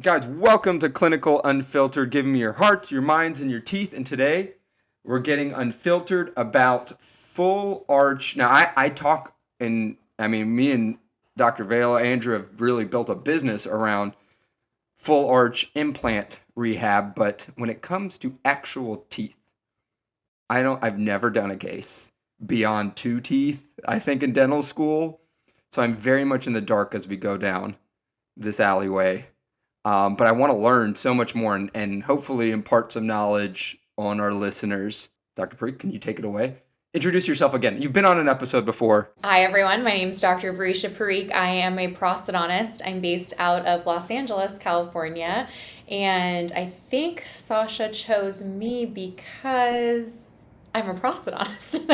Guys, welcome to Clinical Unfiltered, giving me your hearts, your minds, and your teeth. And today we're getting unfiltered about full arch. Now, I talk, and I mean, me and Dr. Vela, Andrew have really built a business around full arch implant rehab. But when it comes to actual teeth, I've never done a case beyond 2 teeth, I think, in dental school. So I'm very much in the dark as we go down this alleyway. But I want to learn so much more and hopefully impart some knowledge on our listeners. Dr. Parikh, can you take it away? Introduce yourself again. You've been on an episode before. Hi, everyone. My name is Dr. Varisha Parikh. I am a prosthodontist. I'm based out of Los Angeles, California. And I think Sasha chose me because I'm a prosthodontist.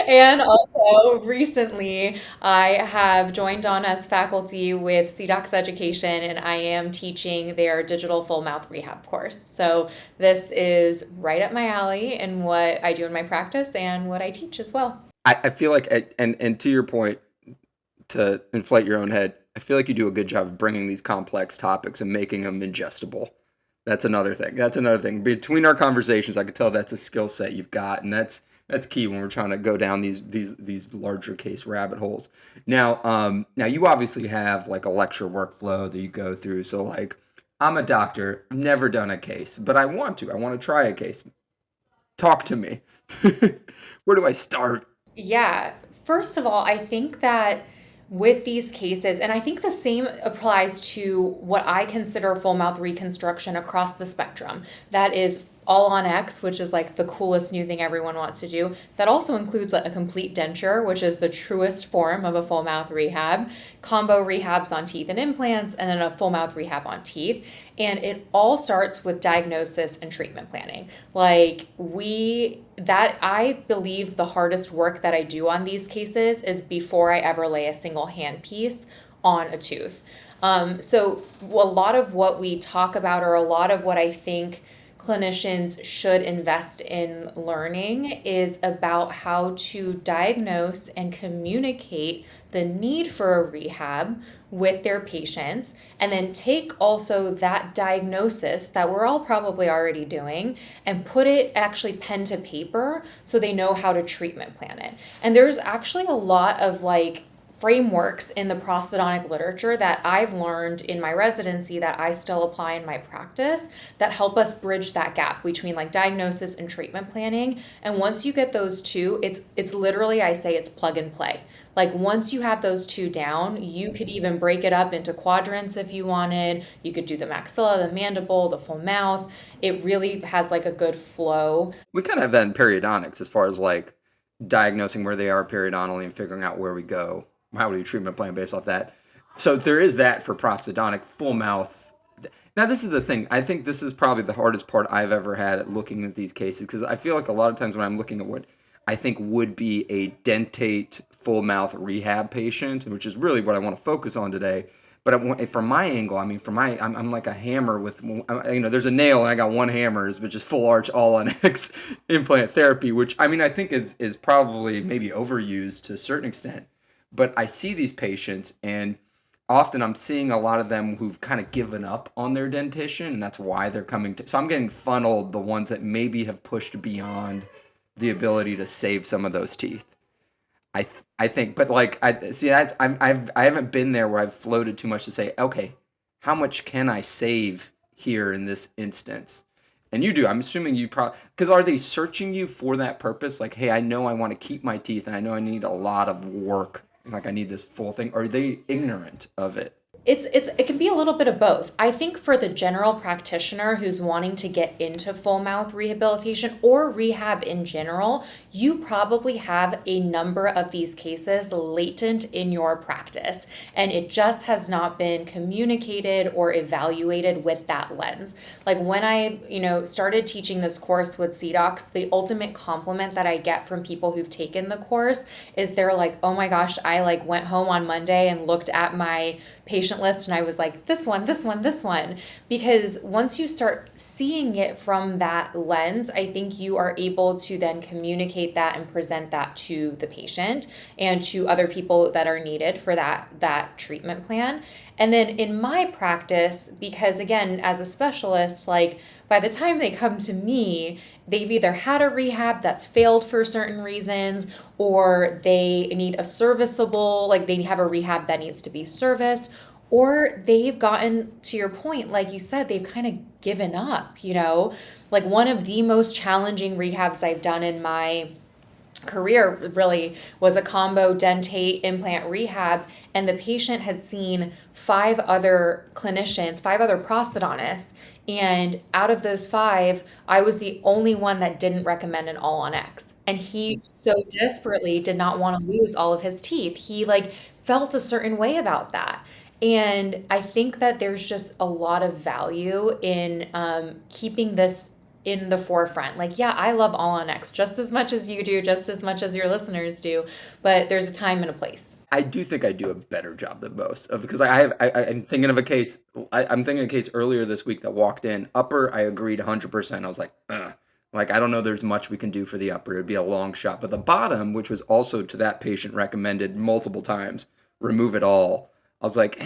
And also, recently, I have joined on as faculty with CDOC's Education, and I am teaching their digital full mouth rehab course. So, this is right up my alley in what I do in my practice and what I teach as well. I feel like, and to your point, to inflate your own head, I feel like you do a good job of bringing these complex topics and making them ingestible. That's another thing. Between our conversations, I could tell that's a skill set you've got, and that's key when we're trying to go down these larger case rabbit holes. Now you obviously have like a lecture workflow that you go through. So like, I'm a doctor, I've never done a case, but I want to. I want to try a case. Talk to me. Where do I start? Yeah. First of all, I think that with these cases, and I think the same applies to what I consider full mouth reconstruction across the spectrum. That is all on X, which is like the coolest new thing everyone wants to do. That also includes a complete denture, which is the truest form of a full mouth rehab, combo rehabs on teeth and implants, and then a full mouth rehab on teeth. And it all starts with diagnosis and treatment planning. I believe the hardest work that I do on these cases is before I ever lay a single handpiece on a tooth. So a lot of what we talk about, or a lot of what I think clinicians should invest in learning, is about how to diagnose and communicate the need for a rehab with their patients, and then take also that diagnosis that we're all probably already doing and put it actually pen to paper so they know how to treatment plan it. And there's actually a lot of frameworks in the prosthodontic literature that I've learned in my residency that I still apply in my practice that help us bridge that gap between diagnosis and treatment planning. And once you get those two, it's literally, I say, it's plug and play. Once you have those two down, you could even break it up into quadrants if you wanted. You could do the maxilla, the mandible, the full mouth. It really has a good flow. We kind of have that in periodontics as far as diagnosing where they are periodontally and figuring out where we go. How do you treatment plan based off that? So there is that for prosthodontic full mouth. Now this is the thing. I think this is probably the hardest part I've ever had at looking at these cases, because I feel like a lot of times when I'm looking at what I think would be a dentate full mouth rehab patient, which is really what I want to focus on today. But from my angle, I mean, I'm like a hammer with, there's a nail and I got one hammer, which is full arch all on X implant therapy, which I think is probably maybe overused to a certain extent. But I see these patients, and often I'm seeing a lot of them who've kind of given up on their dentition, and that's why they're coming to. So I'm getting funneled the ones that maybe have pushed beyond the ability to save some of those teeth. I think, but I see that I haven't been there where I've floated too much to say, okay, how much can I save here in this instance? And you do. I'm assuming you probably, because are they searching you for that purpose? Like, hey, I know I want to keep my teeth, and I know I need a lot of work. I need this full thing. Or are they ignorant of it? It can be a little bit of both. I think for the general practitioner who's wanting to get into full mouth rehabilitation or rehab in general, you probably have a number of these cases latent in your practice, and it just has not been communicated or evaluated with that lens. When I, started teaching this course with CDOCs, the ultimate compliment that I get from people who've taken the course is they're like, "Oh my gosh, I went home on Monday and looked at my patient's patient list and I was like, this one, this one, this one. Because once you start seeing it from that lens, I think you are able to then communicate that and present that to the patient and to other people that are needed for that treatment plan. And then in my practice, because again, as a specialist, like by the time they come to me, they've either had a rehab that's failed for certain reasons, or they need a serviceable, like they have a rehab that needs to be serviced, or they've gotten to your point, like you said, they've kind of given up, you know? Like one of the most challenging rehabs I've done in my career really was a combo dentate implant rehab, and the patient had seen five other clinicians, five other prosthodontists, and out of those five I was the only one that didn't recommend an all on X, and he so desperately did not want to lose all of his teeth. He like felt a certain way about that. And I think that there's just a lot of value in keeping this in the forefront. Like, yeah, I love All on X just as much as you do, just as much as your listeners do, but there's a time and a place. I do think I do a better job than most of because I'm thinking of a case. I'm thinking of a case earlier this week that walked in. Upper, I agreed 100%. I was like, ugh. Like I don't know there's much we can do for the upper. It'd be a long shot. But the bottom, which was also to that patient recommended multiple times, remove it all. I was like,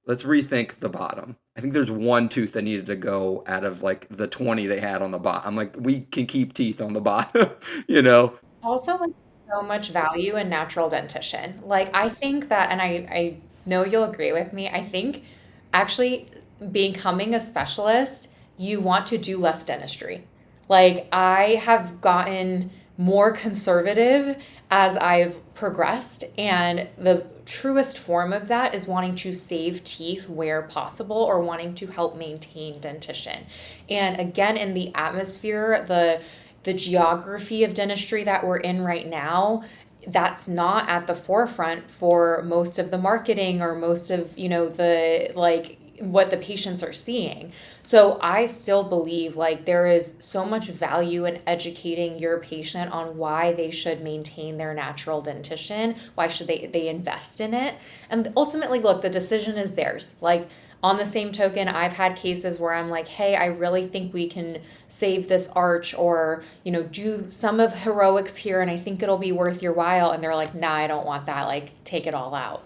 let's rethink the bottom. I think there's one tooth that needed to go out of like the 20 they had on the bottom. I'm like, we can keep teeth on the bottom, you know? Also, like so much value in natural dentition. Like I think that, and I know you'll agree with me, I think actually becoming a specialist, you want to do less dentistry. Like I have gotten more conservative as I've progressed, and the truest form of that is wanting to save teeth where possible or wanting to help maintain dentition. And again, in the atmosphere, the geography of dentistry that we're in right now, that's not at the forefront for most of the marketing or most of, you know, the like what the patients are seeing. So I still believe like there is so much value in educating your patient on why they should maintain their natural dentition, why should they invest in it. And ultimately, look, the decision is theirs. Like on the same token, I've had cases where I'm like, hey, I really think we can save this arch or, you know, do some of heroics here and I think it'll be worth your while. And they're like, nah, I don't want that. Like, take it all out.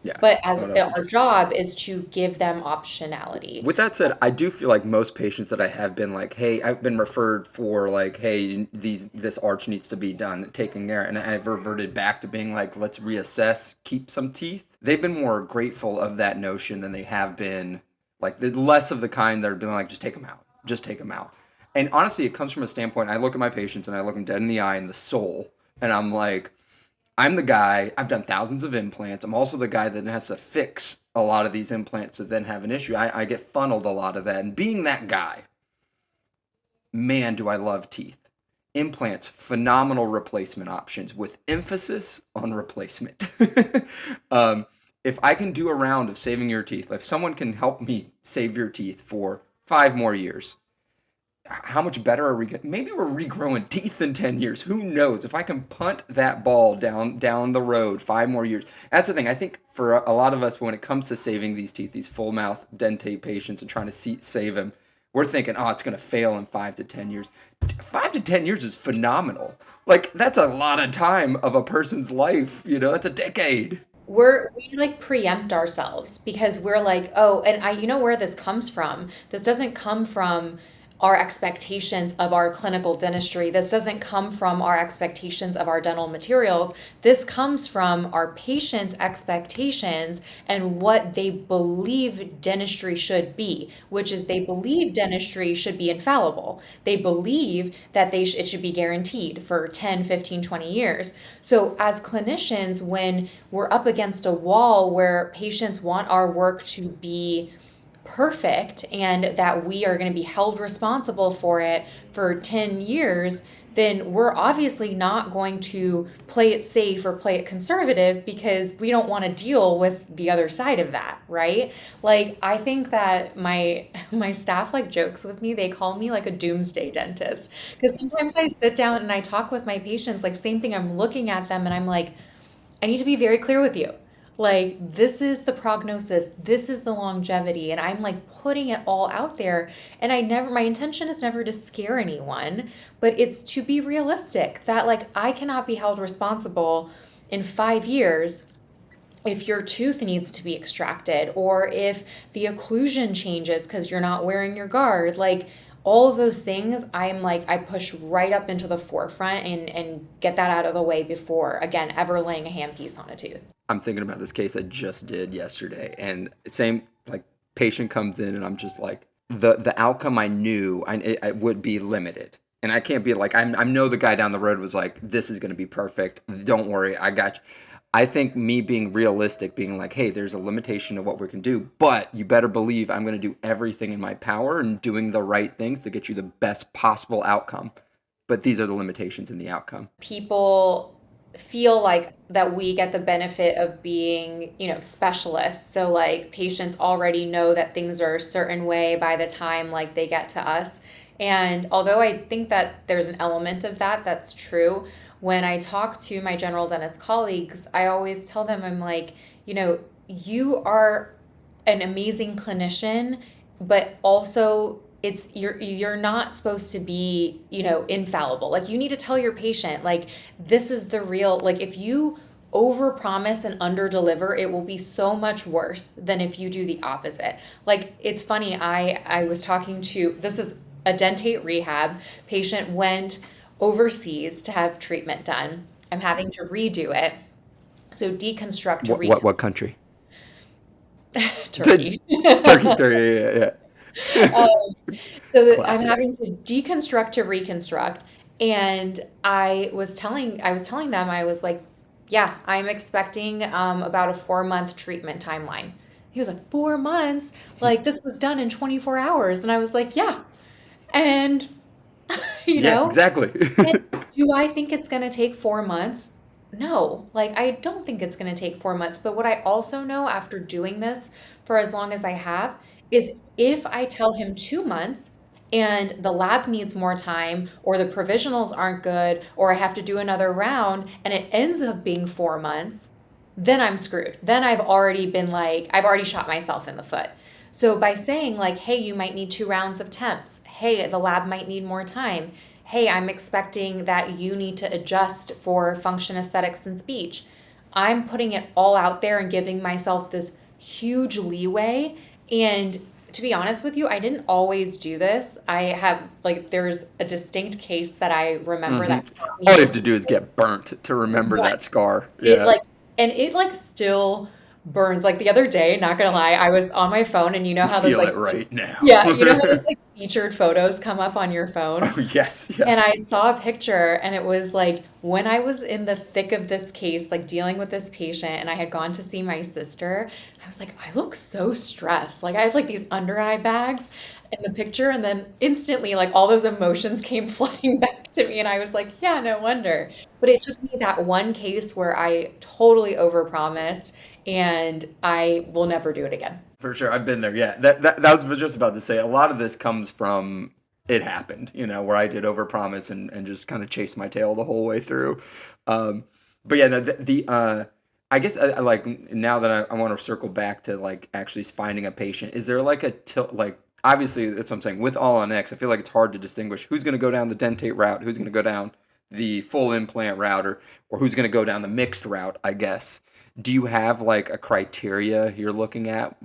Yeah. But as No, no, for our sure. job is to give them optionality. With that said, I do feel like most patients that I have been like, hey, I've been referred for like, hey, this arch needs to be done, taking care, and I've reverted back to being like, let's reassess, keep some teeth. They've been more grateful of that notion than they have been like the less of the kind that are being like, just take them out, just take them out. And honestly, it comes from a standpoint. I look at my patients and I look them dead in the eye in the soul, and I'm like, I'm the guy, I've done thousands of implants. I'm also the guy that has to fix a lot of these implants that then have an issue. I get funneled a lot of that. And being that guy, man, do I love teeth. Implants, phenomenal replacement options with emphasis on replacement. um, if I can do a round of saving your teeth, if someone can help me save your teeth for 5 more years, how much better are we getting? Maybe we're regrowing teeth in 10 years. Who knows? If I can punt that ball down the road 5 more years. That's the thing. I think for a lot of us, when it comes to saving these teeth, these full mouth dentate patients and trying to save them, we're thinking, oh, it's going to fail in 5 to 10 years. 5 to 10 years is phenomenal. Like, that's a lot of time of a person's life. You know, that's a decade. We like preempt ourselves because we're like, oh, and I, you know where this comes from? This doesn't come from our expectations of our clinical dentistry. This doesn't come from our expectations of our dental materials. This comes from our patients' expectations and what they believe dentistry should be, which is they believe dentistry should be infallible. They believe that it should be guaranteed for 10, 15, 20 years. So as clinicians, when we're up against a wall where patients want our work to be perfect and that we are going to be held responsible for it for 10 years, then we're obviously not going to play it safe or play it conservative because we don't want to deal with the other side of that, right? Like I think that my staff like jokes with me. They call me like a doomsday dentist because sometimes I sit down and I talk with my patients like same thing. I'm looking at them and I'm like, I need to be very clear with you. Like, this is the prognosis, this is the longevity, and I'm like putting it all out there. And my intention is never to scare anyone, but it's to be realistic that like I cannot be held responsible in 5 years if your tooth needs to be extracted or if the occlusion changes because you're not wearing your guard. Like, all of those things, I'm like, I push right up into the forefront and get that out of the way before, again, ever laying a handpiece on a tooth. I'm thinking about this case I just did yesterday, and same like patient comes in, and I'm just like the outcome I knew I would be limited, and I can't be like I know the guy down the road was like, this is going to be perfect. Don't worry, I got you. I think me being realistic, being like, hey, there's a limitation of what we can do, but you better believe I'm going to do everything in my power and doing the right things to get you the best possible outcome. But these are the limitations in the outcome. People feel like that we get the benefit of being, specialists. So like patients already know that things are a certain way by the time like they get to us. And although I think that there's an element of that that's true, when I talk to my general dentist colleagues, I always tell them, I'm like, you are an amazing clinician, but also you're not supposed to be, infallible. Like, you need to tell your patient, like, this is the real, like, if you overpromise and underdeliver, it will be so much worse than if you do the opposite. Like, it's funny, I was talking to, this is a dentate rehab patient, went overseas to have treatment done. I'm having to redo it. So deconstruct to What country? Turkey. Turkey, Turkey, yeah. Um, so I'm Classic. having to deconstruct to reconstruct. And I was telling them, I was like, yeah, I'm expecting about a 4-month treatment timeline. He was like, 4 months? Like, this was done in 24 hours. And I was like, yeah. And, you Yeah, know, exactly. and do I think it's going to take 4 months? No, like, I don't think it's going to take 4 months. But what I also know after doing this for as long as I have is if I tell him 2 months and the lab needs more time, or the provisionals aren't good, or I have to do another round and it ends up being 4 months, then I'm screwed. Then I've already shot myself in the foot. So by saying, like, hey, you might need 2 rounds of temps. Hey, the lab might need more time. Hey, I'm expecting that you need to adjust for function, aesthetics, and speech. I'm putting it all out there and giving myself this huge leeway. And to be honest with you, I didn't always do this. I have, like, there's a distinct case that I remember Hmm. that taught me All you have this. to do is get burnt to remember But that scar. it Yeah. like, and it like still burns. Like, the other day, not gonna lie, I was on my phone, and you know You how those feel like, it right now. yeah, you know how those like featured photos come up on your phone? Oh, yes. Yeah. And I saw a picture, and it was like when I was in the thick of this case, like dealing with this patient, and I had gone to see my sister. I was like, I look so stressed. Like, I had like these under eye bags in the picture, and then instantly, like, all those emotions came flooding back to me, and I was like, yeah, no wonder. But it took me that one case where I totally overpromised, and I will never do it again. For sure. I've been there. Yeah. That was just about to say. A lot of this comes from it happened, where I did overpromise and just kind of chased my tail the whole way through. Um, but yeah, no, I guess I like now that I want to circle back to like actually finding a patient. Is there like a tilt, like obviously that's what I'm saying with all on X, I feel like it's hard to distinguish who's going to go down the dentate route, who's going to go down the full implant route, or who's going to go down the mixed route, I guess. Do you have like a criteria you're looking at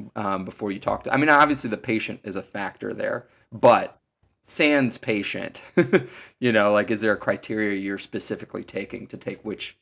before you talk to? I mean, obviously the patient is a factor there, but sans patient, like is there a criteria you're specifically taking to take which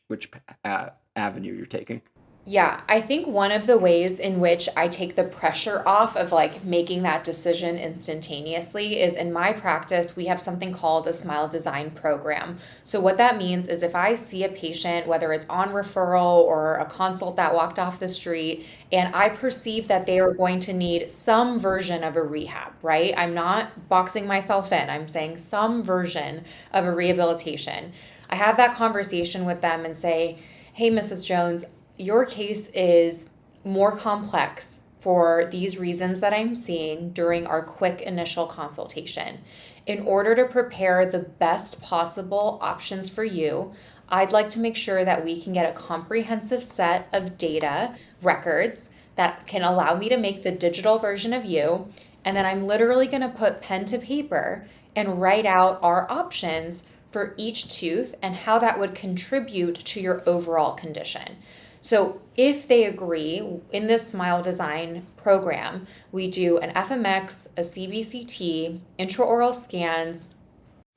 avenue you're taking? Yeah, I think one of the ways in which I take the pressure off of like making that decision instantaneously is in my practice, we have something called a smile design program. So, what that means is if I see a patient, whether it's on referral or a consult that walked off the street, and I perceive that they are going to need some version of a rehab, right? I'm not boxing myself in, I'm saying some version of a rehabilitation. I have that conversation with them and say, hey, Mrs. Jones, your case is more complex for these reasons that I'm seeing during our quick initial consultation. In order to prepare the best possible options for you, I'd like to make sure that we can get a comprehensive set of data records that can allow me to make the digital version of you. And then I'm literally going to put pen to paper and write out our options for each tooth and how that would contribute to your overall condition. So if they agree, in this Smile Design program, we do an FMX, a CBCT, intraoral scans,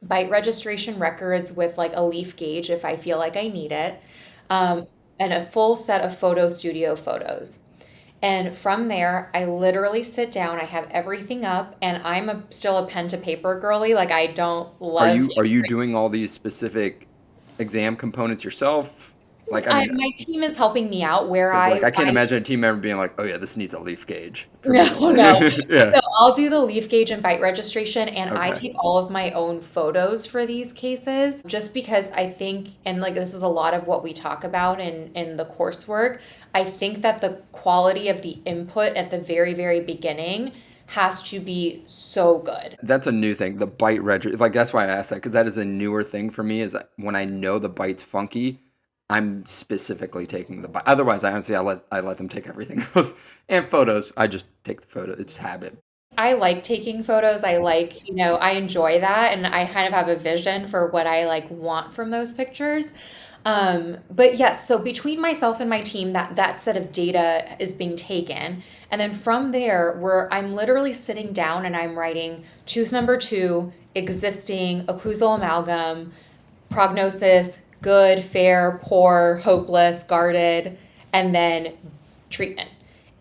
bite registration records with like a leaf gauge if I feel like I need it, um, and a full set of photo studio photos. And from there, I literally sit down, I have everything up, and still a pen to paper girly. Like I don't Are love. you doing all these specific exam components yourself? Like, I mean, My team is helping me out where because like I can't I imagine a team member being like, "Oh yeah, this needs a leaf gauge for no, me to no. like." Yeah. So I'll do the leaf gauge and bite registration, and I Okay. take all of my own photos for these cases just because I think, and like this is a lot of what we talk about in the coursework. I think that the quality of the input at the very, very beginning has to be so good. That's a new thing. The bite reg, like that's why I asked that because that is a newer thing for me. Is that when I know the bite's funky, I'm specifically taking the bite. Otherwise, I honestly I let them take everything else and photos. I just take the photo. It's habit. I like taking photos. I like, I enjoy that and I kind of have a vision for what I like want from those pictures. But yes, so between myself and my team, that set of data is being taken. And then from there, where I'm literally sitting down and I'm writing tooth number two, existing occlusal amalgam, prognosis, good, fair, poor, hopeless, guarded, and then treatment.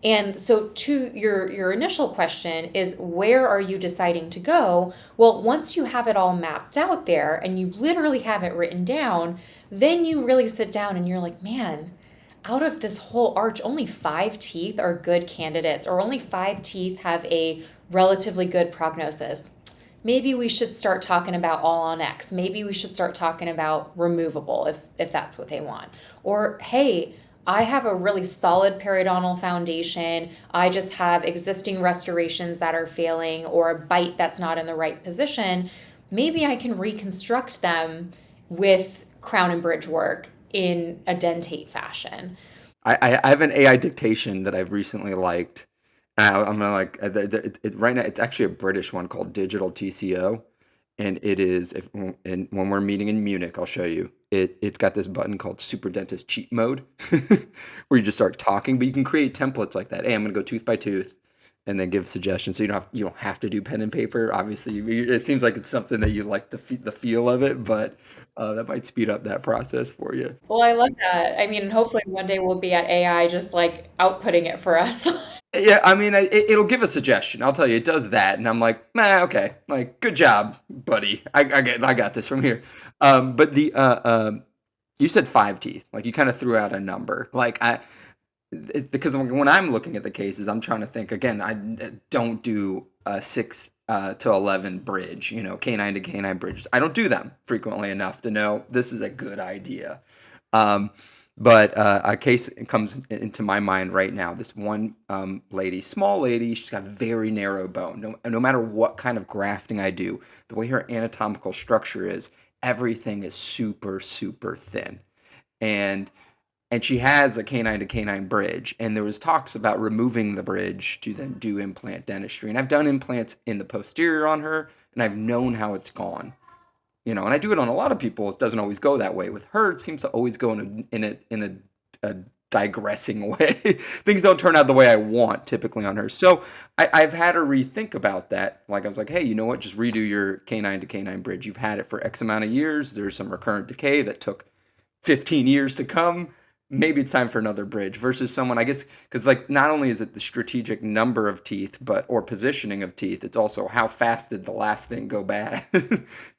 And so to your initial question is where are you deciding to go? Well, once you have it all mapped out there and you literally have it written down, then you really sit down and you're like, man, out of this whole arch, only 5 teeth are good candidates, or only 5 teeth have a relatively good prognosis. Maybe we should start talking about all on X. Maybe we should start talking about removable if that's what they want. Or hey, I have a really solid periodontal foundation. I just have existing restorations that are failing or a bite that's not in the right position. Maybe I can reconstruct them with crown and bridge work in a dentate fashion. I have an AI dictation that I've recently liked. I'm gonna like right now. It's actually a British one called Digital TCO, and it is if and when we're meeting in Munich, I'll show you. It's got this button called Super Dentist Cheat Mode, where you just start talking, but you can create templates like that. Hey, I'm gonna go tooth by tooth, and then give suggestions. So you don't have to do pen and paper. Obviously, it seems like it's something that you like the feel of it, but that might speed up that process for you. Well, I love that. I mean, hopefully one day we'll be at AI just like outputting it for us. Yeah, I mean, it'll give a suggestion. I'll tell you, it does that, and I'm like, nah, okay, like, good job, buddy. I got this from here. But you said 5 teeth, like you kind of threw out a number, like because when I'm looking at the cases, I'm trying to think again. I don't do a 6 to 11 bridge, canine to canine bridges. I don't do them frequently enough to know this is a good idea. Um, but a case comes into my mind right now. This one lady, small lady, she's got very narrow bone. No matter what kind of grafting I do, the way her anatomical structure is, everything is super, super thin. And and she has a canine to canine bridge, and there was talks about removing the bridge to then do implant dentistry. And I've done implants in the posterior on her, and I've known how it's gone. And I do it on a lot of people. It doesn't always go that way. With her, it seems to always go in a digressing way. Things don't turn out the way I want typically on her. So I've had her rethink about that. Like I was like, hey, you know what? Just redo your canine to canine bridge. You've had it for X amount of years. There's some recurrent decay that took 15 years to come. Maybe it's time for another bridge versus someone, I guess, because like not only is it the strategic number of teeth, or positioning of teeth, it's also how fast did the last thing go bad.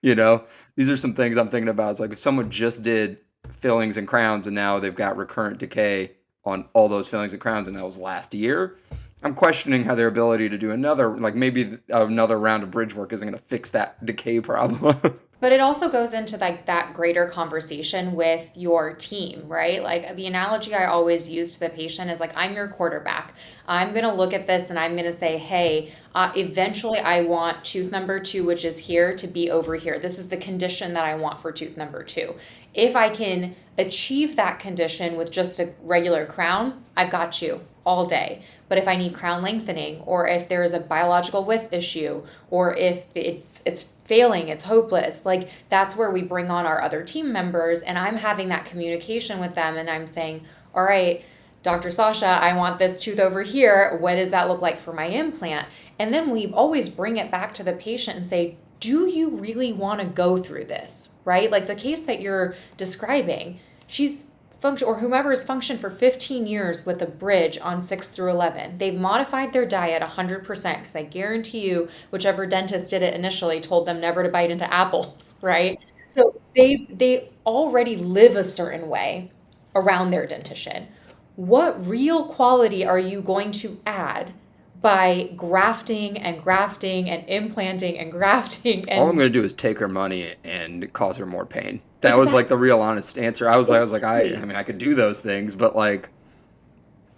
you know, these are some things I'm thinking about. It's like if someone just did fillings and crowns and now they've got recurrent decay on all those fillings and crowns and that was last year, I'm questioning how their ability to do another, like maybe another round of bridge work isn't going to fix that decay problem. But it also goes into like that greater conversation with your team, right? Like the analogy I always use to the patient is like, I'm your quarterback. I'm going to look at this and I'm going to say, hey, eventually I want tooth number two, which is here, to be over here. This is the condition that I want for tooth number two. If I can achieve that condition with just a regular crown, I've got you all day. But if I need crown lengthening, or if there is a biological width issue, or if it's failing, it's hopeless, like that's where we bring on our other team members, and I'm having that communication with them, and I'm saying, all right, Dr. Sasha, I want this tooth over here. What does that look like for my implant? And then we always bring it back to the patient and say, do you really want to go through this? Right? Like the case that you're describing, she's function or whomever has functioned for 15 years with a bridge on 6 through 11. They've modified their diet 100% because I guarantee you, whichever dentist did it initially told them never to bite into apples, right? So they already live a certain way around their dentition. What real quality are you going to add by grafting and grafting and implanting and grafting All I'm and going to do is take her money and cause her more pain. That was like exactly. the real honest answer. I mean, I could do those things, but like,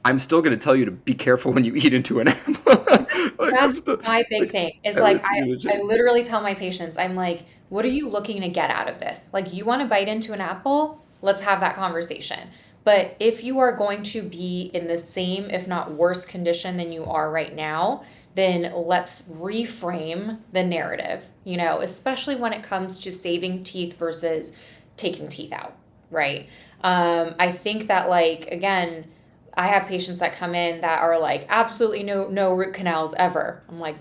I'm still going to tell you to be careful when you eat into an apple. Like, I'm That's still, my big like, thing. Is like everything's going to I change. literally tell my patients, I'm like, what are you looking to get out of this? Like you want to bite into an apple? Let's have that conversation. But if you are going to be in the same, if not worse condition than you are right now, then let's reframe the narrative, especially when it comes to saving teeth versus taking teeth out, right? I think that like again, I have patients that come in that are like absolutely no root canals ever. I'm like,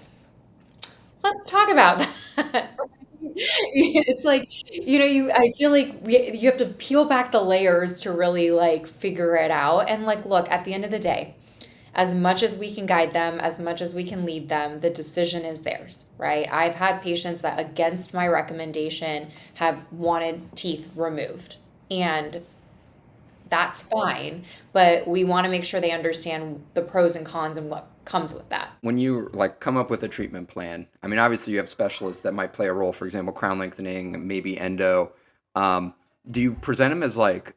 let's talk about that. It's like, I feel like you have to peel back the layers to really like figure it out. And like, look, at the end of the day, as much as we can guide them, as much as we can lead them, the decision is theirs, right? I've had patients that, against my recommendation, have wanted teeth removed. And that's fine, but we want to make sure they understand the pros and cons and what comes with that. When you like come up with a treatment plan, I mean, obviously you have specialists that might play a role. For example, crown lengthening, maybe endo. Um, do you present them as like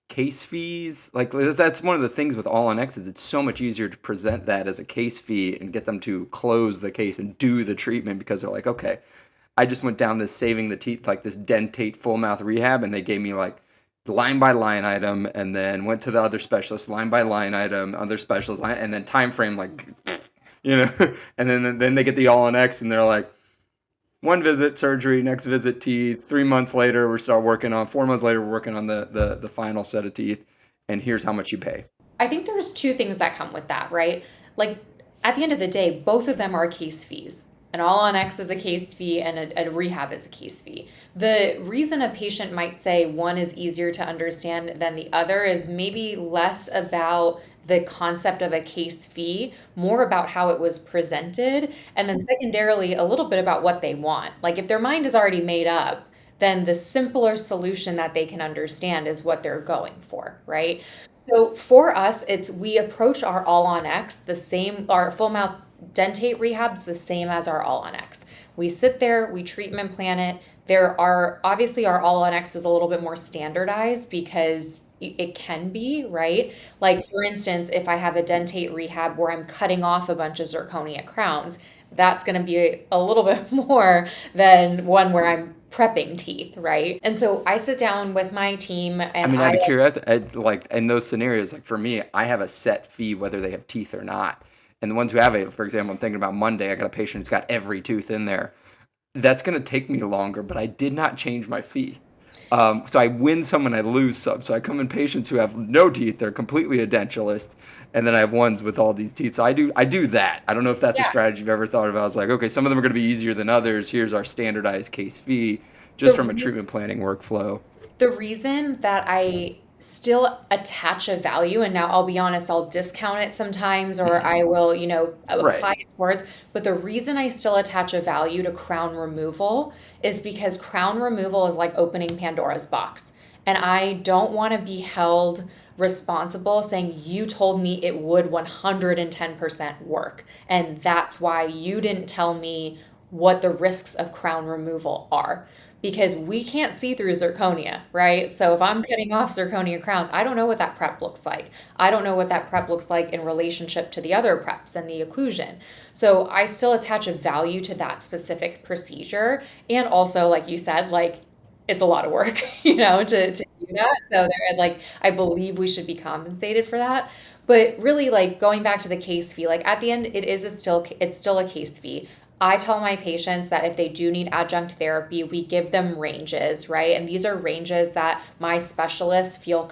case fees? Like that's one of the things with all on X is it's so much easier to present that as a case fee and get them to close the case and do the treatment because they're like, okay, I just went down this saving the teeth, like this dentate full mouth rehab, and they gave me like line by line item, and then went to the other specialist, line by line item, other specialist, and then time frame like, and then they get the all on X, and they're like, one visit surgery, next visit teeth. 3 months later, we start working on. 4 months later, we're working on the final set of teeth, and here's how much you pay. I think there's two things that come with that, right? Like at the end of the day, both of them are case fees. An all on X is a case fee and a rehab is a case fee. The reason a patient might say one is easier to understand than the other is maybe less about the concept of a case fee, more about how it was presented, and then secondarily, a little bit about what they want. Like if their mind is already made up, then the simpler solution that they can understand is what they're going for, right? So for us, it's we approach our all on X the same, our full mouth dentate rehab's the same as our all on X. We sit there, we treatment plan it. There are obviously our all on X is a little bit more standardized because it can be, right? Like for instance, if I have a dentate rehab where I'm cutting off a bunch of zirconia crowns, that's going to be a little bit more than one where I'm prepping teeth, right? And so I sit down with my team I and mean, I out of like, curiosity, like in those scenarios, like for me, I have a set fee whether they have teeth or not. And the ones who have it, for example, I'm thinking about Monday, I got a patient who's got every tooth in there. That's going to take me longer, but I did not change my fee. So I win some and I lose some. So I come in patients who have no teeth, they're completely edentulous, and then I have ones with all these teeth. So I do that. I don't know if that's a yeah, strategy you've ever thought about. It's like, okay, some of them are going to be easier than others. Here's our standardized case fee, just the from a reason treatment planning workflow. The reason that I still attach a value, and now I'll be honest, I'll discount it sometimes or I will, Right. apply it towards, but the reason I still attach a value to crown removal is because crown removal is like opening Pandora's box. And I don't want to be held responsible saying you told me it would 110% work. And that's why you didn't tell me what the risks of crown removal are because we can't see through zirconia, right? So if I'm cutting off zirconia crowns, I don't know what that prep looks like. I don't know what that prep looks like in relationship to the other preps and the occlusion. So I still attach a value to that specific procedure. And also, like you said, like it's a lot of work, to do that. So there, like, I believe we should be compensated for that. But really, like, going back to the case fee, like at the end, it's still a case fee. I tell my patients that if they do need adjunct therapy, we give them ranges, right? And these are ranges that my specialists feel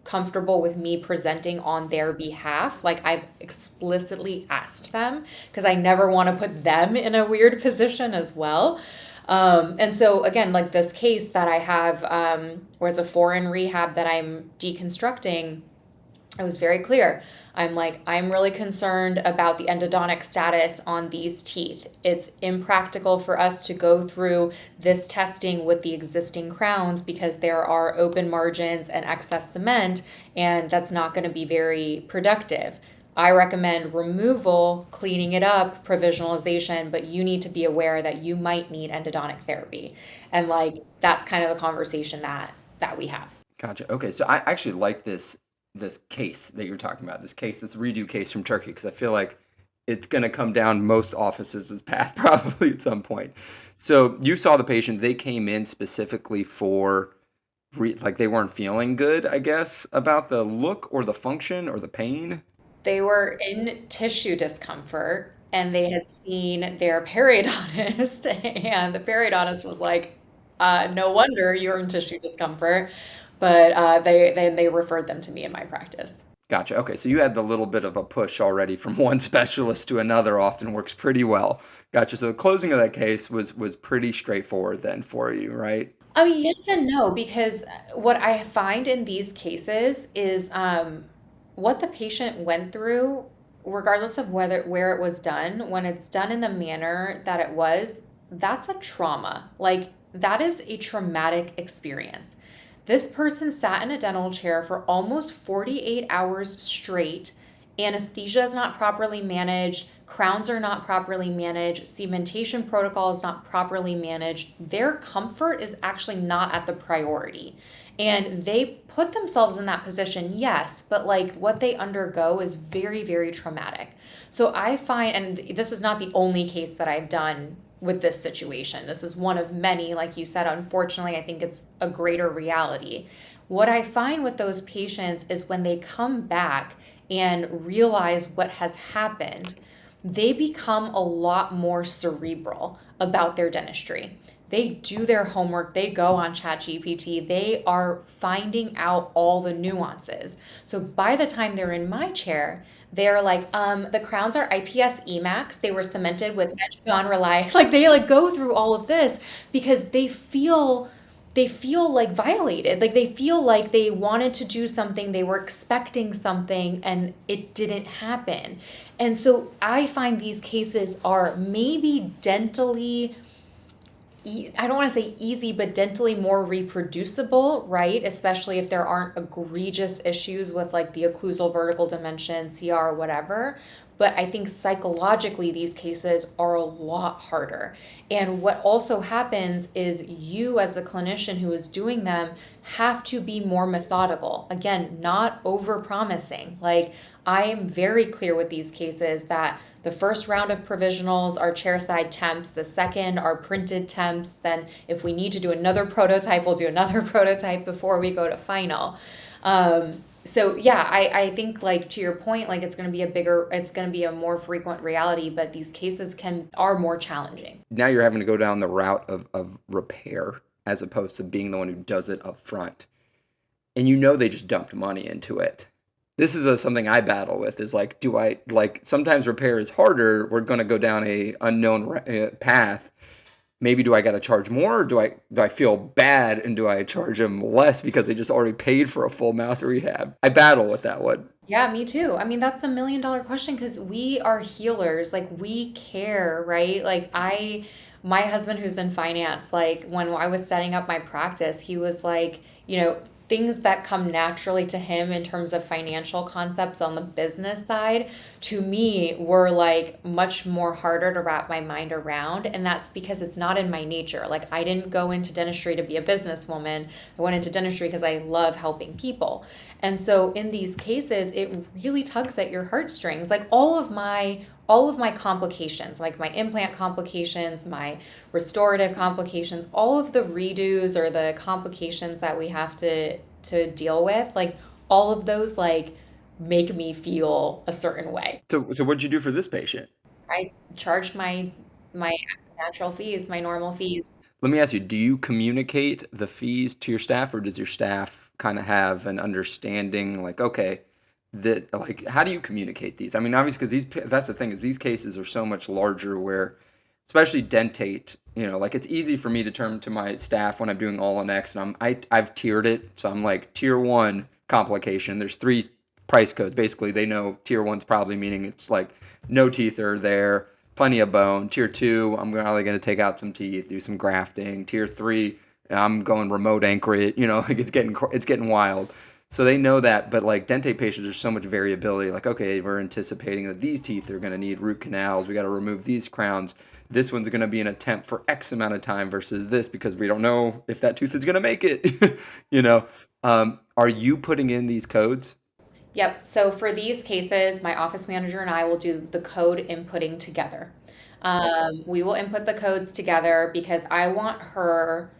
comfortable with me presenting on their behalf. Like I've explicitly asked them because I never want to put them in a weird position as well. And so again, like this case that I have, where it's a foreign rehab that I'm deconstructing, I was very clear. I'm like, I'm really concerned about the endodontic status on these teeth. It's impractical for us to go through this testing with the existing crowns because there are open margins and excess cement, and that's not going to be very productive. I recommend removal, cleaning it up, provisionalization, but you need to be aware that you might need endodontic therapy. And like that's kind of the conversation that we have. Gotcha. Okay, so I actually like this case that you're talking about, this redo case from Turkey, because I feel like it's going to come down most offices' path probably at some point. So you saw the patient; they came in specifically for like they weren't feeling good, I guess, about the look or the function or the pain. They were in tissue discomfort and they had seen their periodontist, and the periodontist was like, no wonder you're in tissue discomfort. But they referred them to me in my practice. Gotcha. Okay, so you had the little bit of a push already from one specialist to another. Often works pretty well. Gotcha. So the closing of that case was pretty straightforward then for you, right? I mean, yes and no, because what I find in these cases is what the patient went through, regardless of where it was done, when it's done in the manner that it was, that's a trauma. Like that is a traumatic experience. This person sat in a dental chair for almost 48 hours straight. Anesthesia is not properly managed. Crowns are not properly managed. Cementation protocol is not properly managed. Their comfort is actually not at the priority. And they put themselves in that position, yes, but like what they undergo is very, very traumatic. So I find, and this is not the only case that I've done with this situation. This is one of many, like you said, unfortunately, I think it's a greater reality. What I find with those patients is when they come back and realize what has happened, they become a lot more cerebral about their dentistry. They do their homework, they go on ChatGPT, they are finding out all the nuances. So by the time they're in my chair, they're like, the crowns are IPS EMAX. They were cemented with Edge-on Rely. Like they like go through all of this because they feel like violated. Like they feel like they wanted to do something, they were expecting something, and it didn't happen. And so I find these cases are maybe dentally, I don't want to say easy, but dentally more reproducible, right? Especially if there aren't egregious issues with like the occlusal vertical dimension, CR, whatever. But I think psychologically, these cases are a lot harder. And what also happens is you, as the clinician who is doing them, have to be more methodical. Again, not over promising. Like, I am very clear with these cases that the first round of provisionals are chairside temps. The second are printed temps. Then if we need to do another prototype, we'll do another prototype before we go to final. So yeah, I think like to your point, like it's going to be a more frequent reality, but these cases are more challenging. Now you're having to go down the route of repair as opposed to being the one who does it up front. And they just dumped money into it. This is something I battle with is like, do I like sometimes repair is harder. We're going to go down a unknown path. Maybe do I got to charge more? Or do I feel bad and do I charge them less because they just already paid for a full mouth rehab? I battle with that one. Yeah, me too. I mean, that's the $1 million question because we are healers. Like we care, right? My husband who's in finance, like when I was setting up my practice, he was like, things that come naturally to him in terms of financial concepts on the business side, to me were like much more harder to wrap my mind around. And that's because it's not in my nature. Like I didn't go into dentistry to be a businesswoman. I went into dentistry because I love helping people. And so in these cases, it really tugs at your heartstrings. Like all of my complications, like my implant complications, my restorative complications, all of the redos or the complications that we have to deal with, like all of those like make me feel a certain way. So what'd you do for this patient? I charged my natural fees, my normal fees. Let me ask you, do you communicate the fees to your staff, or does your staff kind of have an understanding, like, okay, that, like, how do you communicate these? I mean, obviously, because that's the thing, is these cases are so much larger where, especially dentate, like it's easy for me to turn to my staff when I'm doing all on X, and I've tiered it. So I'm like tier one complication. There's three price codes. Basically, they know tier one's probably meaning it's like no teeth are there, plenty of bone. Tier two, I'm probably going to take out some teeth, do some grafting. Tier three, I'm going remote anchor it. Like it's getting wild. So they know that, but like dentate patients, there's so much variability. Like, okay, we're anticipating that these teeth are going to need root canals. We got to remove these crowns. This one's going to be an attempt for X amount of time versus this because we don't know if that tooth is going to make it. you know, are you putting in these codes? Yep. So for these cases, my office manager and I will do the code inputting together. We will input the codes together because I want her,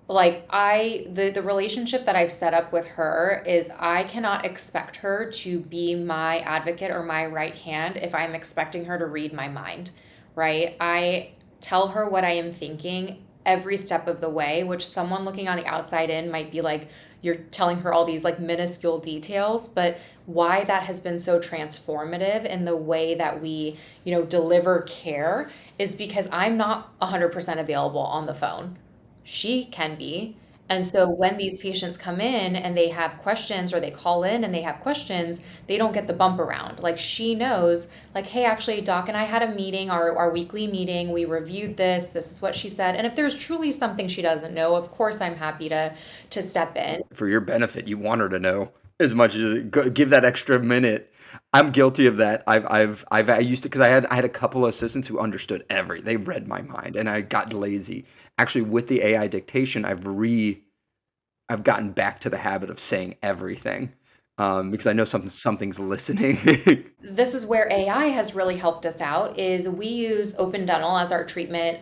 like the relationship that I've set up with her is I cannot expect her to be my advocate or my right hand if I'm expecting her to read my mind, right? I tell her what I am thinking every step of the way, which someone looking on the outside in might be like, you're telling her all these like minuscule details, but why that has been so transformative in the way that we, deliver care is because I'm not 100% available on the phone. She can be. And so when these patients come in and they have questions or they call in and they have questions, they don't get the bump around. Like she knows, like, hey, actually, Doc and I had a meeting, our weekly meeting. We reviewed this. This is what she said. And if there's truly something she doesn't know, of course, I'm happy to step in. For your benefit, you want her to know as much as give that extra minute. I'm guilty of that. I used to, because I had a couple of assistants who understood they read my mind, and I got lazy. Actually, with the AI dictation, I've gotten back to the habit of saying everything, because I know something's listening. This is where AI has really helped us out is we use Open Dental as our treatment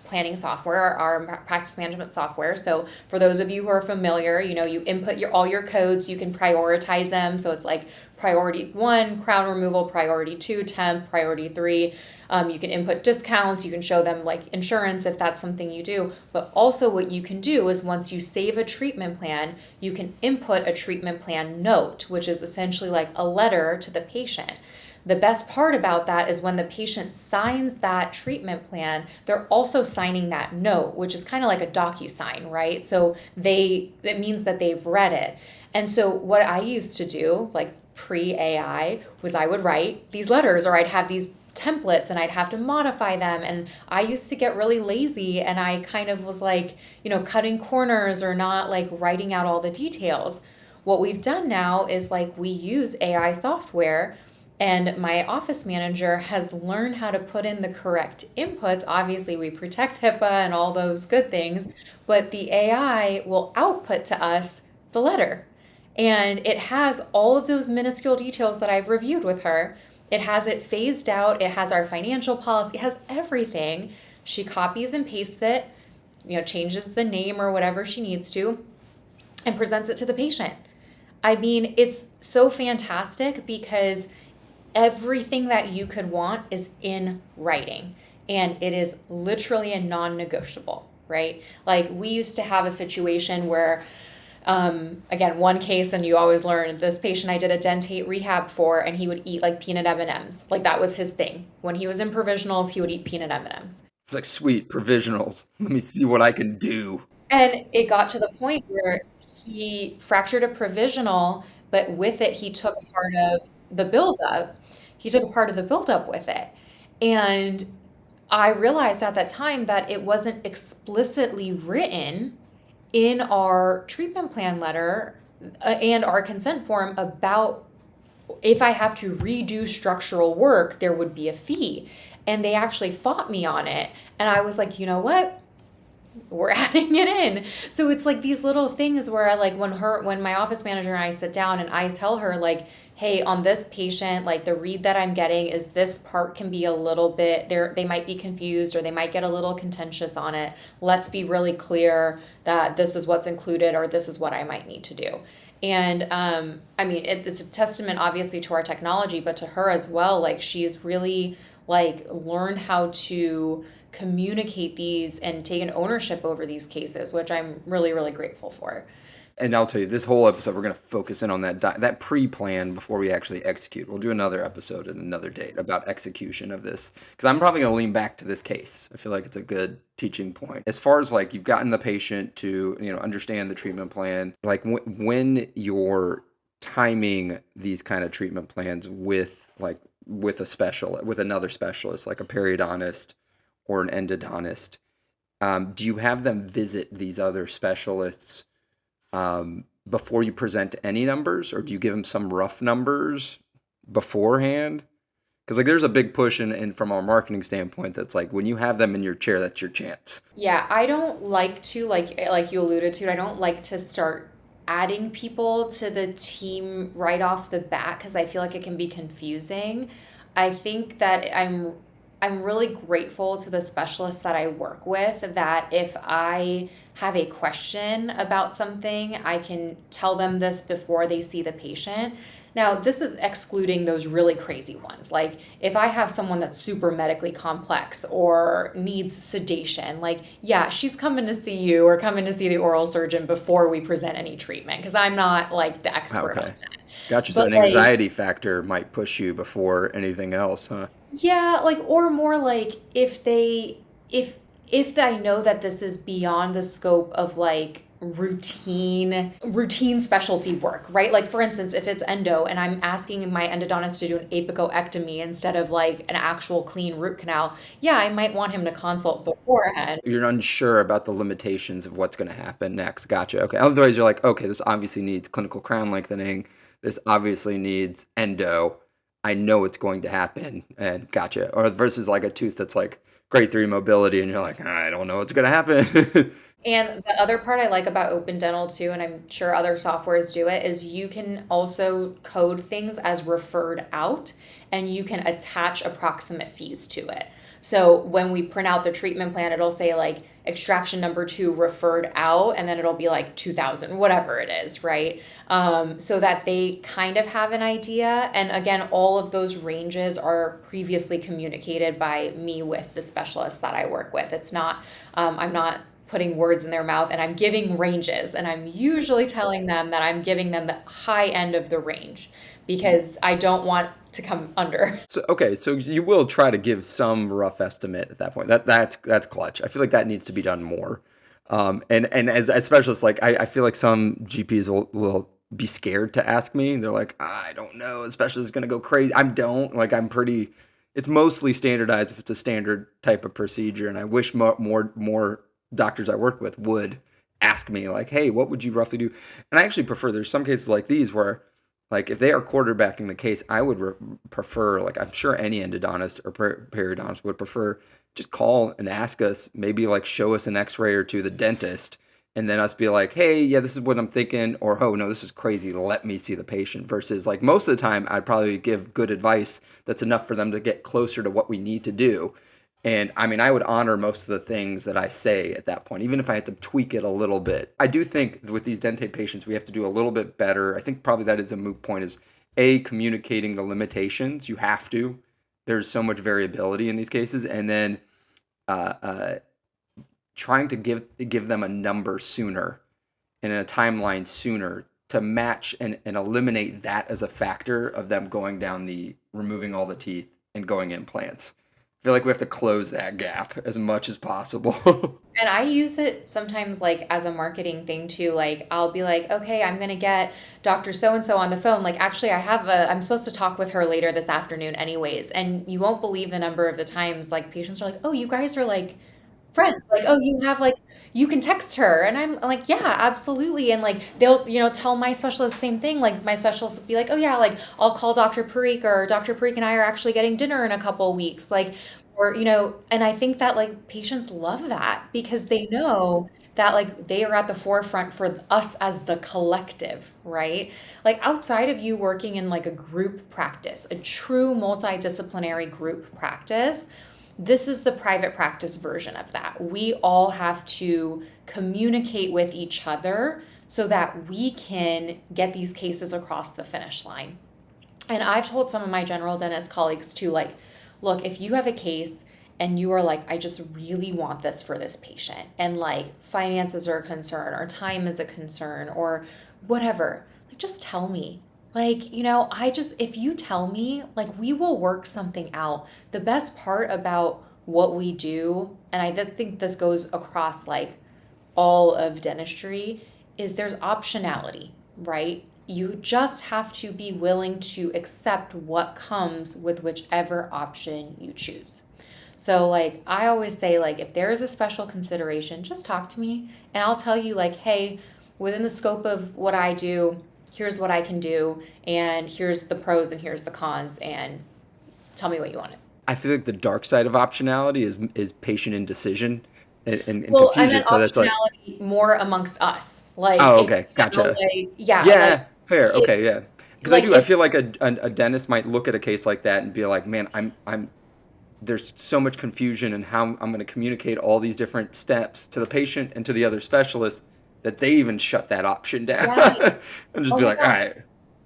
planning software, our practice management software. So for those of you who are familiar, you input all your codes, you can prioritize them. So it's like priority 1, crown removal, priority 2, temp, priority 3. You can input discounts, you can show them like insurance if that's something you do. But also what you can do is once you save a treatment plan, you can input a treatment plan note, which is essentially like a letter to the patient. The best part about that is when the patient signs that treatment plan, they're also signing that note, which is kind of like a DocuSign, right? So it means that they've read it. And so what I used to do, like pre-AI, was I would write these letters or I'd have these templates and I'd have to modify them. And I used to get really lazy and I kind of was like, cutting corners or not like writing out all the details. What we've done now is like we use AI software and my office manager has learned how to put in the correct inputs. Obviously, we protect HIPAA and all those good things, but the AI will output to us the letter. And it has all of those minuscule details that I've reviewed with her. It has it phased out. It has our financial policy. It has everything. She copies and pastes it, changes the name or whatever she needs to, and presents it to the patient. I mean, it's so fantastic because everything that you could want is in writing. And it is literally a non-negotiable, right? Like we used to have a situation where again, one case, and you always learn this patient I did a dentate rehab for, and he would eat like peanut M&Ms. Like that was his thing. When he was in provisionals, he would eat peanut M&Ms. It's like, sweet provisionals. Let me see what I can do. And it got to the point where he fractured a provisional, but with it, he took a part of the buildup. He took a part of the buildup with it. And I realized at that time that it wasn't explicitly written in our treatment plan letter and our consent form about if I have to redo structural work, there would be a fee. And they actually fought me on it. And I was like, you know what? we're adding it in. So it's like these little things where like when my office manager and I sit down and I tell her like, hey, on this patient, like the read that I'm getting is this part can be a little bit there, they might be confused or they might get a little contentious on it. Let's be really clear that this is what's included or this is what I might need to do. And I mean, it's a testament obviously to our technology, but to her as well. Like she's really like learned how to communicate these and take an ownership over these cases, which I'm really, really grateful for. And I'll tell you, this whole episode, we're going to focus in on that pre-plan before we actually execute. We'll do another episode at another date about execution of this, because I'm probably going to lean back to this case. I feel like it's a good teaching point. As far as like you've gotten the patient to understand the treatment plan, like when you're timing these kind of treatment plans with with another specialist, like a periodontist or an endodontist, do you have them visit these other specialists before you present any numbers, or do you give them some rough numbers beforehand? Because like there's a big push in from our marketing standpoint that's like when you have them in your chair, that's your chance. Yeah, I don't like to like you alluded to, I don't like to start adding people to the team right off the bat because I feel like it can be confusing. I think that I'm really grateful to the specialists that I work with that if I have a question about something, I can tell them this before they see the patient. Now, this is excluding those really crazy ones. Like, if I have someone that's super medically complex or needs sedation, like, yeah, she's coming to see you or coming to see the oral surgeon before we present any treatment because I'm not like the expert on Okay, that. gotcha. So But an like, anxiety factor might push you before anything else, huh? yeah, like or more like if I know that this is beyond the scope of like routine specialty work, right? Like for instance, if it's endo and I'm asking my endodontist to do an apicoectomy instead of like an actual clean root canal, yeah, I might want him to consult beforehand. You're unsure about the limitations of what's going to happen next. Gotcha. Okay. Otherwise, you're like, okay, this obviously needs clinical crown lengthening. This obviously needs endo. I know it's going to happen, and gotcha. Or versus like a tooth that's like grade 3 mobility, and you're like, I don't know what's going to happen. And the other part I like about Open Dental too, and I'm sure other softwares do it, is you can also code things as referred out and you can attach approximate fees to it. So when we print out the treatment plan, it'll say like extraction number 2 referred out, and then it'll be like 2,000, whatever it is, right? So that they kind of have an idea. And again, all of those ranges are previously communicated by me with the specialists that I work with. It's not, I'm not putting words in their mouth and I'm giving ranges and I'm usually telling them that I'm giving them the high end of the range because I don't want to come under. So okay, so you will try to give some rough estimate at that point. That's clutch. I feel like that needs to be done more. And as specialists, like I feel like some GPs will be scared to ask me. They're like, I don't know, the specialist is gonna go crazy. I'm pretty. It's mostly standardized if it's a standard type of procedure, and I wish more doctors I work with would ask me like, hey, what would you roughly do? And I actually prefer. There's some cases like these where like if they are quarterbacking the case, I would prefer, like I'm sure any endodontist or periodontist would prefer, just call and ask us, maybe like show us an X-ray or two, the dentist, and then us be like, hey, yeah, this is what I'm thinking, or oh no, this is crazy, let me see the patient. Versus like most of the time, I'd probably give good advice that's enough for them to get closer to what we need to do. And I mean, I would honor most of the things that I say at that point, even if I had to tweak it a little bit. I do think with these dentate patients, we have to do a little bit better. I think probably that is a moot point is A, communicating the limitations. You have to. There's so much variability in these cases. And then uh, uh, trying to give them a number sooner and in a timeline sooner to match and eliminate that as a factor of them going down the removing all the teeth and going implants. I feel like we have to close that gap as much as possible. And I use it sometimes like as a marketing thing too. Like I'll be like, okay, I'm gonna get Dr. So and so on the phone. Like actually I'm supposed to talk with her later this afternoon anyways. And you won't believe the number of the times like patients are like, oh, you guys are like friends. Like, oh, you have like you can text her. And I'm like, yeah, absolutely. And like they'll, tell my specialist the same thing. Like my specialist will be like, oh yeah, like I'll call Dr. Parikh or Dr. Parikh and I are actually getting dinner in a couple weeks. Like Or, and I think that like patients love that because they know that like they are at the forefront for us as the collective, right? Like outside of you working in like a group practice, a true multidisciplinary group practice, this is the private practice version of that. We all have to communicate with each other so that we can get these cases across the finish line. And I've told some of my general dentist colleagues too, like, look, if you have a case and you are like, I just really want this for this patient, and like finances are a concern, or time is a concern, or whatever, like, just tell me. Like, if you tell me, like, we will work something out. The best part about what we do, and I just think this goes across like all of dentistry, is there's optionality, right? You just have to be willing to accept what comes with whichever option you choose. So, like, I always say, like, if there is a special consideration, just talk to me and I'll tell you, like, hey, within the scope of what I do, here's what I can do, and here's the pros and here's the cons, and tell me what you want. I feel like the dark side of optionality is patient indecision and Well, I meant confusion. So that's like, optionality more amongst us. Like, oh, in okay, general, gotcha. like, yeah, like, Yeah, fair. it, Okay, yeah. Because I like do. I if feel like a dentist might look at a case like that and be like, man, I'm there's so much confusion in how I'm going to communicate all these different steps to the patient and to the other specialist that they even shut that option down right. and just Oh be my like, all gosh. right,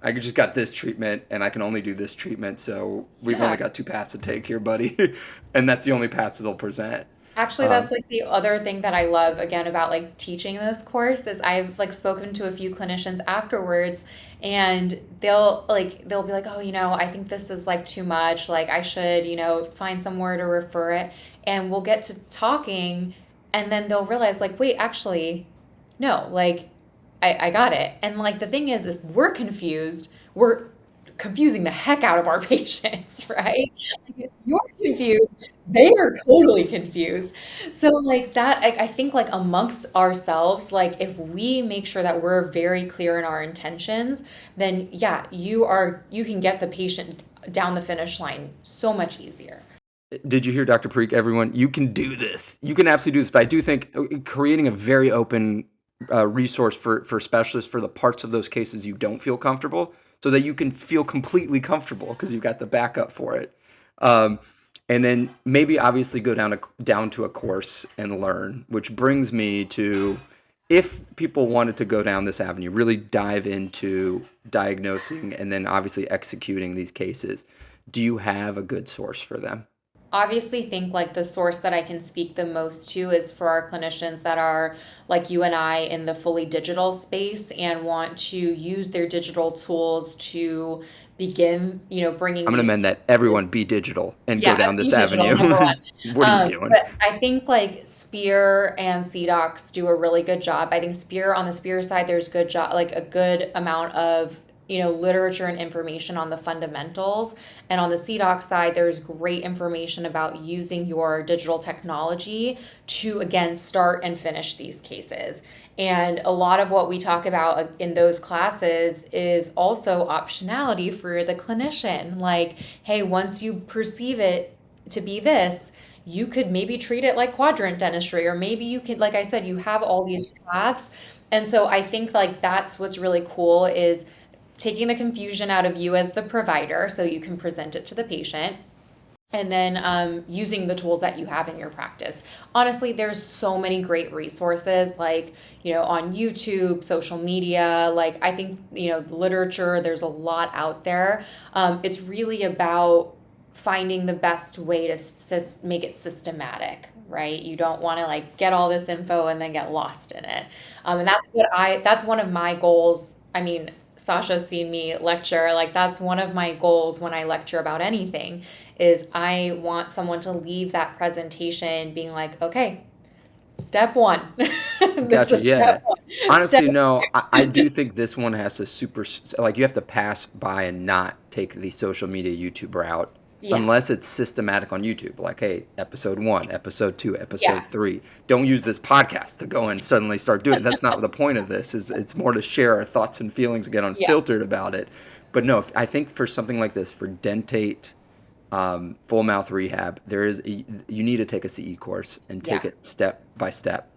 I just got this treatment and I can only do this treatment. So we've only Yeah. got two paths to take here, buddy. And that's the only paths they'll present. Actually, Um, that's like the other thing that I love again about like teaching this course is I've like spoken to a few clinicians afterwards, and they'll be like, "Oh, I think this is like too much. Like I should, find somewhere to refer it." And we'll get to talking, and then they'll realize like, "Wait, actually, no, like I got it." And like the thing is we're confused. We're confusing the heck out of our patients, right? Like, if you're confused, they are totally confused. So like that, I think like amongst ourselves, like if we make sure that we're very clear in our intentions, then yeah, you can get the patient down the finish line so much easier. did you hear Dr. Parikh? Everyone, you can do this. You can absolutely do this. But I do think creating a very open resource for specialists for the parts of those cases you don't feel comfortable, so that you can feel completely comfortable because you've got the backup for it. Um, and then maybe obviously go down to a course and learn, which brings me to, if people wanted to go down this avenue, really dive into diagnosing and then obviously executing these cases, do you have a good source for them? Obviously think like the source that I can speak the most to is for our clinicians that are like you and I in the fully digital space and want to use their digital tools to begin, bringing I'm gonna these. amend that. Everyone be digital and go Yeah, down be this digital, avenue. number one. What are you doing? But I think like Spear and CDocs do a really good job. I think on the Spear side, there's good job, like a good amount of, literature and information on the fundamentals. And on the CDoc side, there's great information about using your digital technology to, again, start and finish these cases. And a lot of what we talk about in those classes is also optionality for the clinician. Like, hey, once you perceive it to be this, you could maybe treat it like quadrant dentistry, or maybe you could, like I said, you have all these paths. And so I think like that's what's really cool is taking the confusion out of you as the provider so you can present it to the patient, and then using the tools that you have in your practice. Honestly, there's so many great resources like, on YouTube, social media. Like I think, literature, there's a lot out there. It's really about finding the best way to make it systematic, right? You don't want to like get all this info and then get lost in it. And that's one of my goals. I mean, Sasha's seen me lecture. Like that's one of my goals when I lecture about anything is I want someone to leave that presentation being like, okay, step one. This Gotcha. is step Yeah. one. Step Honestly, no, I do think this one has to like you have to pass by and not take the social media YouTube route Yeah. unless it's systematic on YouTube. Like, hey, episode one, episode two, episode Yeah. three. Don't use this podcast to go and suddenly start doing it. That's not the point of this. Is it's more to share our thoughts and feelings, get Yeah. unfiltered about it. But no, I think for something like this, for dentate full mouth rehab, you need to take a CE course and take Yeah, it step by step.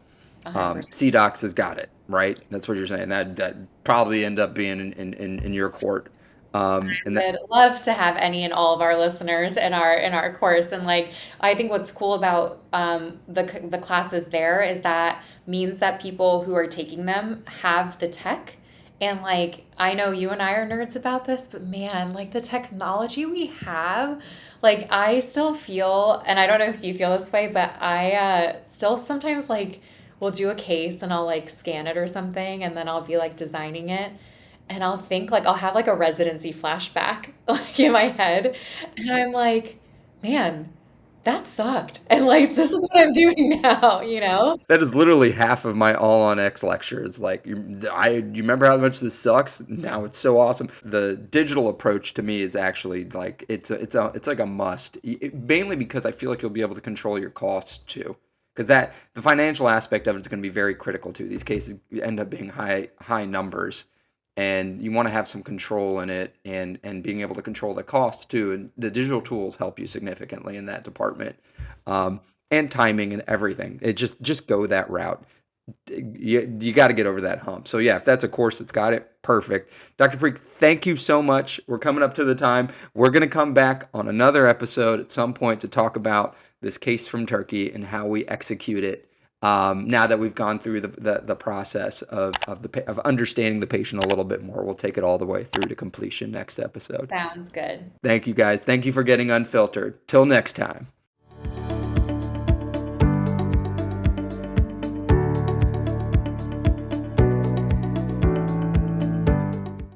100%. CDocs has got it, right? That's what you're saying. That probably end up being in your court. And that Would love to have any and all of our listeners in our course. And like, I think what's cool about the classes there is that means that people who are taking them have the tech. And like, I know you and I are nerds about this, but man, like the technology we have, like I still feel, and I don't know if you feel this way, but I still sometimes like will do a case and I'll like scan it or something, and then I'll be like designing it. And I'll think like I'll have like a residency flashback like in my head. And I'm like, man, that sucked. And like this is what I'm doing now, you know? that is literally half of my all on X lectures. Like, you remember how much this sucks? Now it's so awesome. The digital approach to me is actually like it's like a must. Mainly because I feel like you'll be able to control your costs too. Because that the financial aspect of it is going to be very critical too. These cases end up being high numbers, and you want to have some control in it, and being able to control the cost too. And the digital tools help you significantly in that department, and timing and everything. It just go that route. You got to get over that hump. So yeah, if that's a course that's got it, perfect. Dr. Parikh, thank you so much. We're coming up to the time. We're going to come back on another episode at some point to talk about this case from Turkey and how we execute it. Now that we've gone through the process of understanding the patient a little bit more, we'll take it all the way through to completion next episode. Sounds good. Thank you guys. Thank you for getting unfiltered. Till next time.